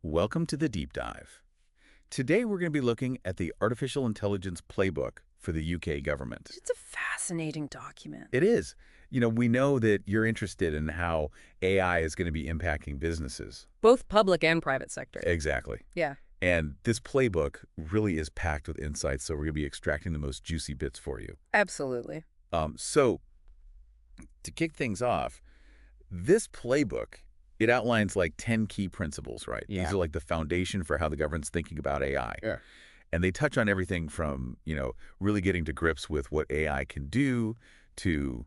Welcome to the Deep Dive. Today we're going to be looking at the Artificial Intelligence Playbook for the UK government. It's a fascinating document. It is. We know that you're interested in how AI is going to be impacting businesses. Both public and private sector. Exactly. Yeah. And this playbook really is packed with insights, so we're going to be extracting the most juicy bits for you. Absolutely. So, to kick things off, this playbook, it outlines like 10 key principles, right? Yeah. These are like the foundation for how the government's thinking about AI. Yeah. And they touch on everything from, really getting to grips with what AI can do to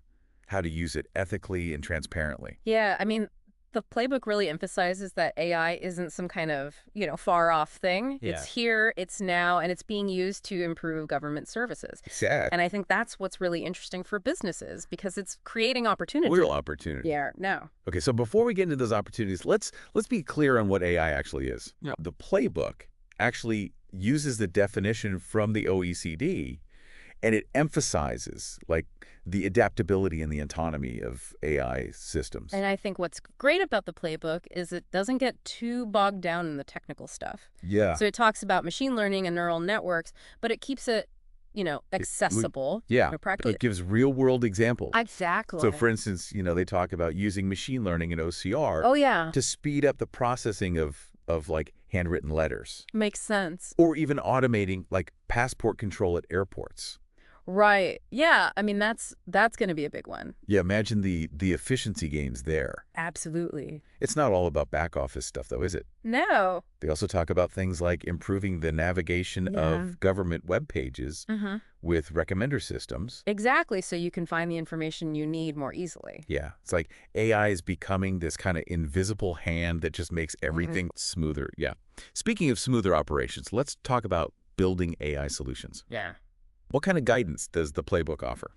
how to use it ethically and transparently. Yeah, I mean, the playbook really emphasizes that AI isn't some kind of, far off thing. Yeah. It's here, it's now, and it's being used to improve government services. Exactly. And I think that's what's really interesting for businesses because it's creating opportunity. Real opportunity. Yeah, no. Okay, so before we get into those opportunities, let's be clear on what AI actually is. Yeah. The playbook actually uses the definition from the OECD, and it emphasizes the adaptability and the autonomy of AI systems. And I think what's great about the playbook is it doesn't get too bogged down in the technical stuff. Yeah. So it talks about machine learning and neural networks, but it keeps it, accessible. Yeah. Practical. It gives real-world examples. Exactly. So, for instance, they talk about using machine learning and OCR Oh, yeah. to speed up the processing of handwritten letters. Makes sense. Or even automating passport control at airports. Right. Yeah. I mean, that's going to be a big one. Yeah, imagine the efficiency gains there. Absolutely. It's not all about back office stuff, though, is it? No. They also talk about things like improving the navigation of government web pages with recommender systems. Exactly. So you can find the information you need more easily. Yeah. It's like AI is becoming this kind of invisible hand that just makes everything smoother. Yeah. Speaking of smoother operations, let's talk about building AI solutions. Yeah. What kind of guidance does the playbook offer?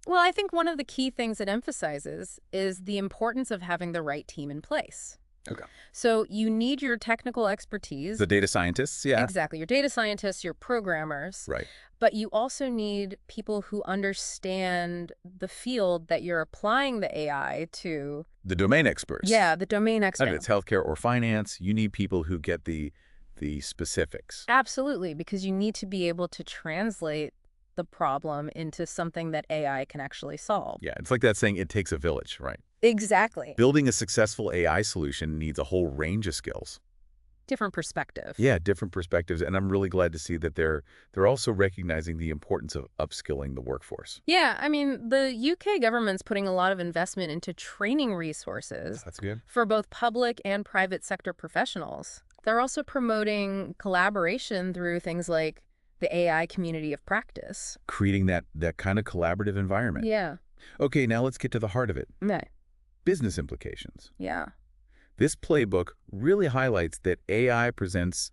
Well, I think one of the key things it emphasizes is the importance of having the right team in place. Okay. So you need your technical expertise. The data scientists, yeah. Exactly. Your data scientists, your programmers. Right. But you also need people who understand the field that you're applying the AI to. The domain experts. Yeah, the domain If experts. it's healthcare or finance, you need people who get the specifics. Absolutely, because you need to be able to translate the problem into something that AI can actually solve. Yeah, it's like that saying, it takes a village, right? Exactly. Building a successful AI solution needs a whole range of skills. Different perspective. Yeah, different perspectives, and I'm really glad to see that they're also recognizing the importance of upskilling the workforce. Yeah, I mean, the UK government's putting a lot of investment into training resources That's good. for both public and private sector professionals. They're also promoting collaboration through things like the AI community of practice. Creating that kind of collaborative environment. Yeah. Okay, now let's get to the heart of it. Yeah. Business implications. Yeah. This playbook really highlights that AI presents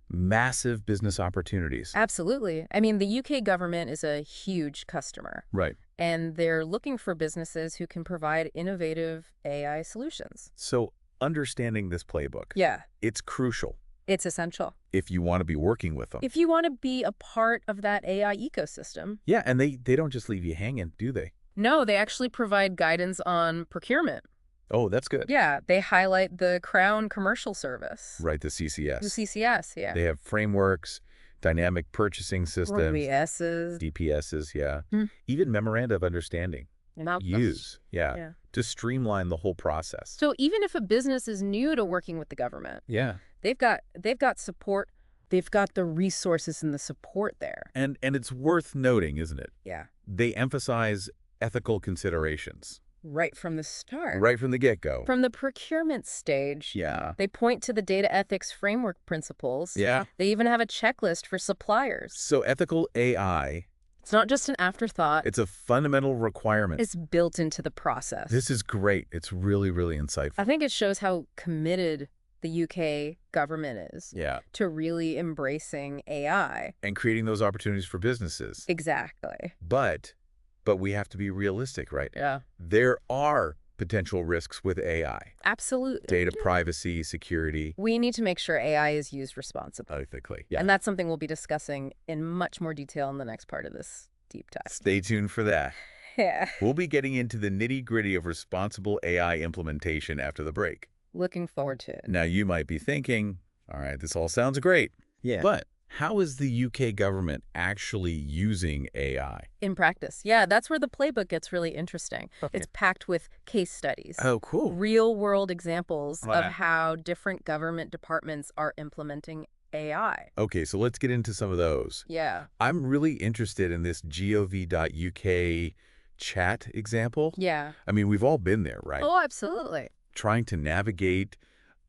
massive business opportunities. Absolutely. I mean, the UK government is a huge customer. Right. And they're looking for businesses who can provide innovative AI solutions. So understanding this playbook, Yeah. it's crucial It's essential. if you want to be working with them. If you want to be a part of that AI ecosystem. Yeah, and they don't just leave you hanging, do they? No, they actually provide guidance on procurement. Oh, that's good. Yeah, they highlight the Crown Commercial Service. Right, the CCS. The CCS, yeah. They have frameworks, dynamic purchasing systems, RBSs. DPSs, yeah. Hmm. Even memoranda of understanding. Now, Yeah, to streamline the whole process. So even if a business is new to working with the government, Yeah. they've got support. They've got the resources and the support there. And it's worth noting, isn't it? Yeah. They emphasize ethical considerations Right from the start. right from the get-go. From the procurement stage. Yeah. They point to the data ethics framework principles. Yeah. They even have a checklist for suppliers. So ethical AI, It's not just an afterthought. it's a fundamental requirement. It's built into the process. This is great. It's really, really insightful. I think it shows how committed the UK government is Yeah. to really embracing AI. And creating those opportunities for businesses. Exactly. But we have to be realistic, right? Yeah. There are potential risks with AI. Absolutely. Data privacy, security. We need to make sure AI is used responsibly. Ethically. Yeah. And that's something we'll be discussing in much more detail in the next part of this deep dive. Stay tuned for that. Yeah. We'll be getting into the nitty-gritty of responsible AI implementation after the break. Looking forward to it. Now, you might be thinking, All right, this all sounds great. Yeah. But how is the UK government actually using AI? In practice, yeah, that's where the playbook gets really interesting. Okay. It's packed with case studies. Oh, cool. Real-world examples of Wow. how different government departments are implementing AI. Okay, so let's get into some of those. Yeah. I'm really interested in this gov.uk chat example. Yeah. I mean, we've all been there, right? Oh, absolutely. Trying to navigate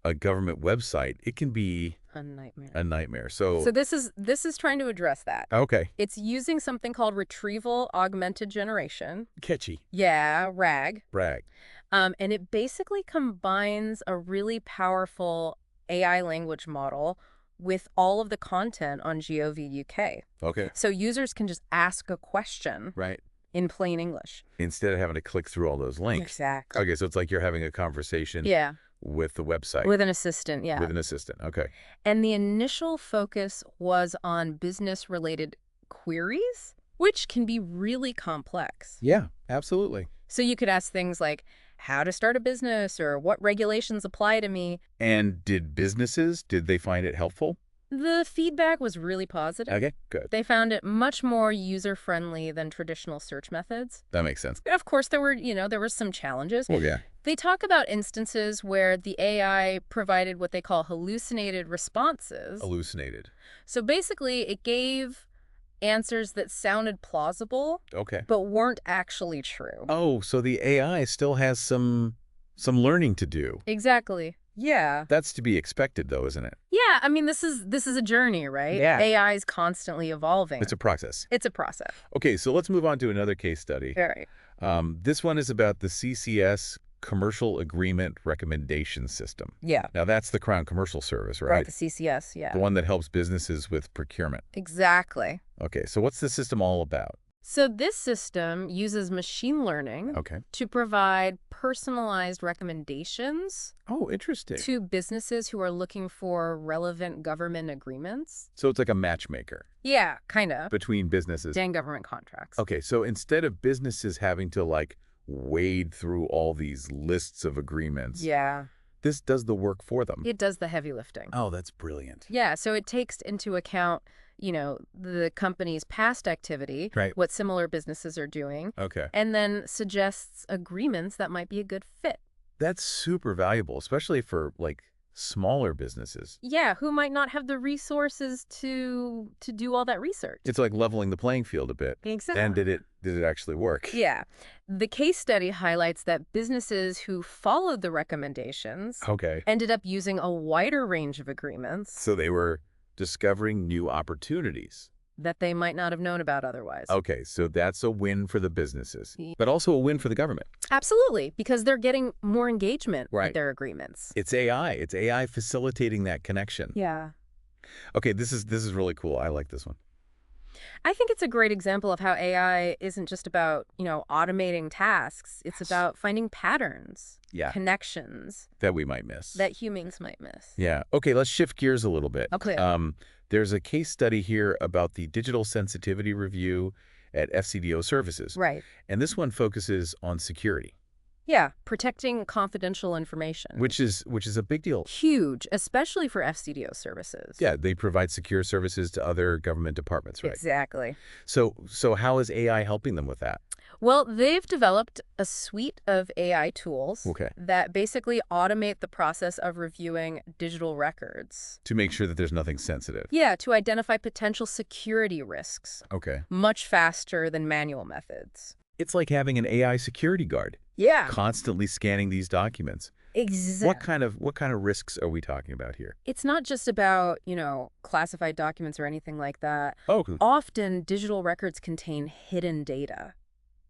a government website, it can be A nightmare. a nightmare. So, So this is trying to address that. okay, It's using something called retrieval augmented generation. catchy, Yeah, RAG. brag. And it basically combines a really powerful AI language model with all of the content on GOV.uk. Okay, So users can just ask a question right. in plain English. Instead of having to click through all those links. Exactly. Okay, so it's like you're having a conversation Yeah, with the website. with an assistant, yeah. With an assistant. Okay. And the initial focus was on business-related queries, which can be really complex. Yeah, absolutely. So you could ask things like, how to start a business or what regulations apply to me. And did they find it helpful? The feedback was really positive. Okay, good. They found it much more user-friendly than traditional search methods. That makes sense. Of course, there were some challenges. Well, yeah. They talk about instances where the AI provided what they call hallucinated responses. Hallucinated. So basically, it gave answers that sounded plausible, Okay. but weren't actually true. Oh, so the AI still has some learning to do. Exactly. Yeah. That's to be expected, though, isn't it? Yeah, I mean, this is a journey, right? Yeah. AI is constantly evolving. It's a process. It's a process. Okay, so let's move on to another case study. All right. This one is about the CCS Commercial Agreement Recommendation System. Yeah. Now, that's the Crown Commercial Service, right? Right, the CCS, yeah. The one that helps businesses with procurement. Exactly. Okay, so what's the system all about? So this system uses machine learning Okay. to provide personalized recommendations Oh, interesting. to businesses who are looking for relevant government agreements. So it's like a matchmaker Yeah, kind of. between businesses. And government contracts. Okay, so instead of businesses having to like wade through all these lists of agreements, Yeah, this does the work for them. it does the heavy lifting. Oh, that's brilliant. Yeah, so it takes into account, the company's past activity, Right. what similar businesses are doing, Okay. and then suggests agreements that might be a good fit. That's super valuable, especially for like smaller businesses. Yeah, who might not have the resources to do all that research. It's like leveling the playing field a bit. Exactly. And did it actually work? Yeah. The case study highlights that businesses who followed the recommendations Okay. ended up using a wider range of agreements So they were discovering new opportunities. that they might not have known about otherwise. Okay, so that's a win for the businesses, Yeah. but also a win for the government. Absolutely, because they're getting more engagement Right. with their agreements. It's AI. It's AI facilitating that connection. Yeah. Okay, this is really cool. I like this one. I think it's a great example of how AI isn't just about, automating tasks. It's about finding patterns, Yeah, connections that we might miss. that humans might miss. Yeah. Okay, let's shift gears a little bit. Okay. There's a case study here about the digital sensitivity review at FCDO services. Right. And this one focuses on security, Yeah, protecting confidential information. which is a big deal. Huge, especially for FCDO services. Yeah, they provide secure services to other government departments, right? Exactly. So how is AI helping them with that? Well, they've developed a suite of AI tools Okay. that basically automate the process of reviewing digital records. To make sure that there's nothing sensitive. Yeah, to identify potential security risks Okay. much faster than manual methods. It's like having an AI security guard Yeah, constantly scanning these documents. exactly. What kind of risks are we talking about here? It's not just about, classified documents or anything like that. Oh, Often, digital records contain hidden data,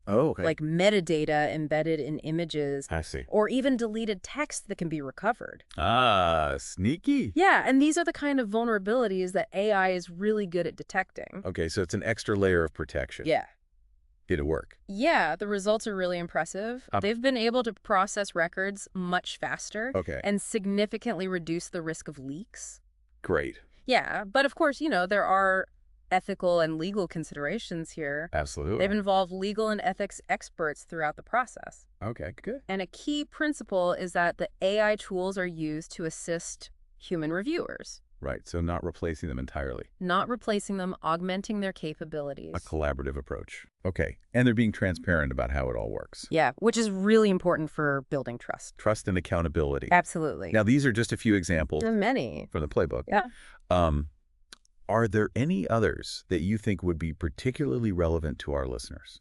okay. like metadata embedded in images, I see. or even deleted text that can be recovered. Ah, sneaky. Yeah, and these are the kind of vulnerabilities that AI is really good at detecting. Okay, so it's an extra layer of protection. Yeah. Did it work? Yeah, the results are really impressive. They've been able to process records much faster Okay. and significantly reduce the risk of leaks. Great. Yeah, but of course, there are ethical and legal considerations here. Absolutely. They've involved legal and ethics experts throughout the process. Okay, good. And a key principle is that the AI tools are used to assist human reviewers. Right, so not replacing them entirely. Not replacing them, augmenting their A capabilities. collaborative approach. Okay, and they're being transparent about how it all works. Yeah, which is really important for building trust. Trust and accountability. Absolutely. Now, these are just a few examples There are many. from the playbook. Yeah. Are there any others that you think would be particularly relevant to our listeners?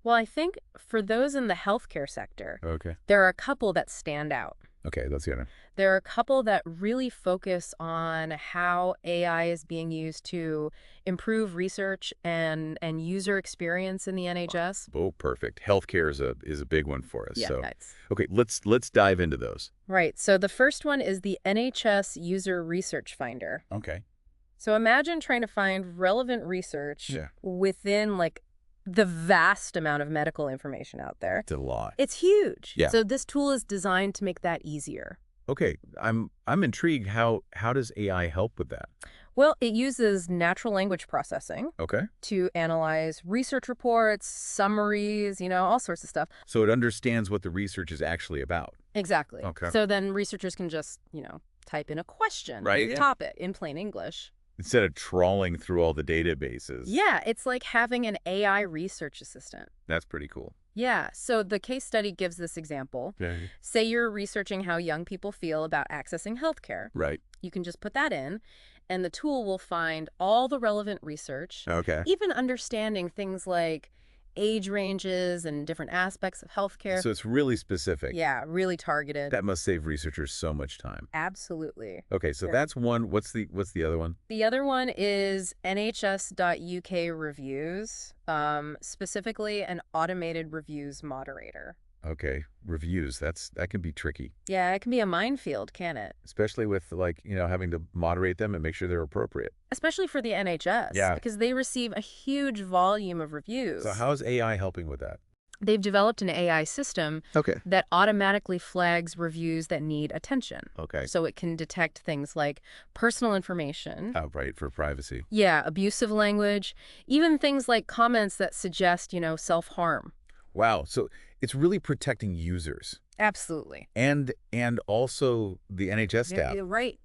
Well, I think for those in the healthcare sector, Okay. there are a couple that stand out. Okay, let's get it. There are a couple that really focus on how AI is being used to improve research and user experience in the NHS. Oh, perfect. Healthcare is a big one for us. Yeah, So, nice. okay, let's dive into those. Right. So the first one is the NHS User Research Finder. Okay. So imagine trying to find relevant research Yeah. within like the vast amount of medical information out there. It's a lot. It's huge. Yeah. So this tool is designed to make that easier. Okay, I'm intrigued. How does AI help with that? Well, it uses natural language processing Okay. to analyze research reports, summaries, all sorts of stuff. So it understands what the research is actually about. Exactly. Okay. So then researchers can just, type in a question, Right, yeah. topic in plain English. Instead of trawling through all the databases. Yeah, it's like having an AI research assistant. That's pretty cool. Yeah, so the case study gives this example. Okay. Say you're researching how young people feel about accessing healthcare. Right. You can just put that in, and the tool will find all the relevant research, Okay. even understanding things like age ranges and different aspects of healthcare. So it's really specific. Yeah, really targeted. That must save researchers so much time. Absolutely. Okay, so Sure. that's one. What's the other one? The other one is NHS.UK reviews, specifically an automated reviews moderator. Okay, reviews. That can be tricky, Yeah, it can be a minefield, can it? especially with having to moderate them and make sure they're appropriate. Especially for the NHS. Yeah. Because they receive a huge volume of reviews. So how's AI helping with that? They've developed an AI system Okay. that automatically flags reviews that need attention. Okay. So it can detect things like personal information. Right, for privacy. Yeah, abusive language, even things like comments that suggest, self-harm. Wow. So it's really protecting users Absolutely. and also the NHS staff. Yeah, right.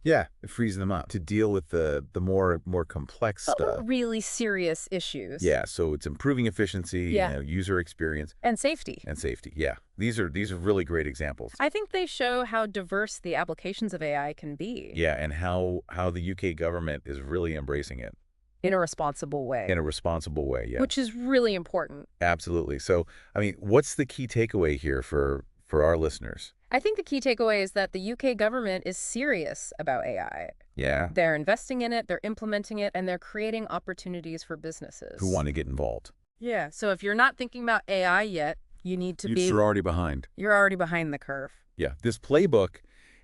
Yeah, it frees them up to deal with the more complex stuff. Really serious issues. Yeah, so it's improving efficiency, Yeah. user experience, And safety. and safety. Yeah, these are really great examples. I think they show how diverse the applications of AI can be. Yeah, and how the UK government is really embracing it In a responsible way. in a responsible way. Yeah, Which is really important. absolutely. So, I mean, what's the key takeaway here for our listeners? I think the key takeaway is that the UK government is serious about AI. Yeah, They're investing in it, they're implementing it, and they're creating opportunities for businesses. who want to get involved? Yeah, so if you're not thinking about AI yet, you need to be... You're already behind. You're already behind the curve. Yeah, this playbook,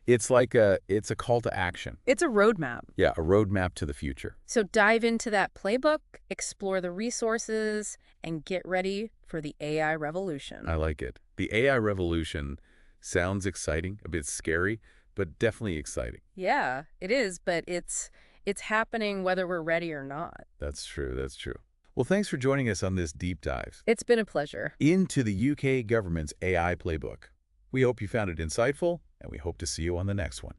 it's a call to action. It's a roadmap. Yeah, a roadmap to the future. So dive into that playbook, explore the resources, and get ready for the AI revolution. I like it. The AI revolution sounds exciting, a bit scary, but definitely exciting. Yeah, it is, but it's happening whether we're ready or not. That's true. That's true. Well, thanks for joining us on this deep dive It's been a pleasure. into the UK government's AI playbook. We hope you found it insightful, and we hope to see you on the next one.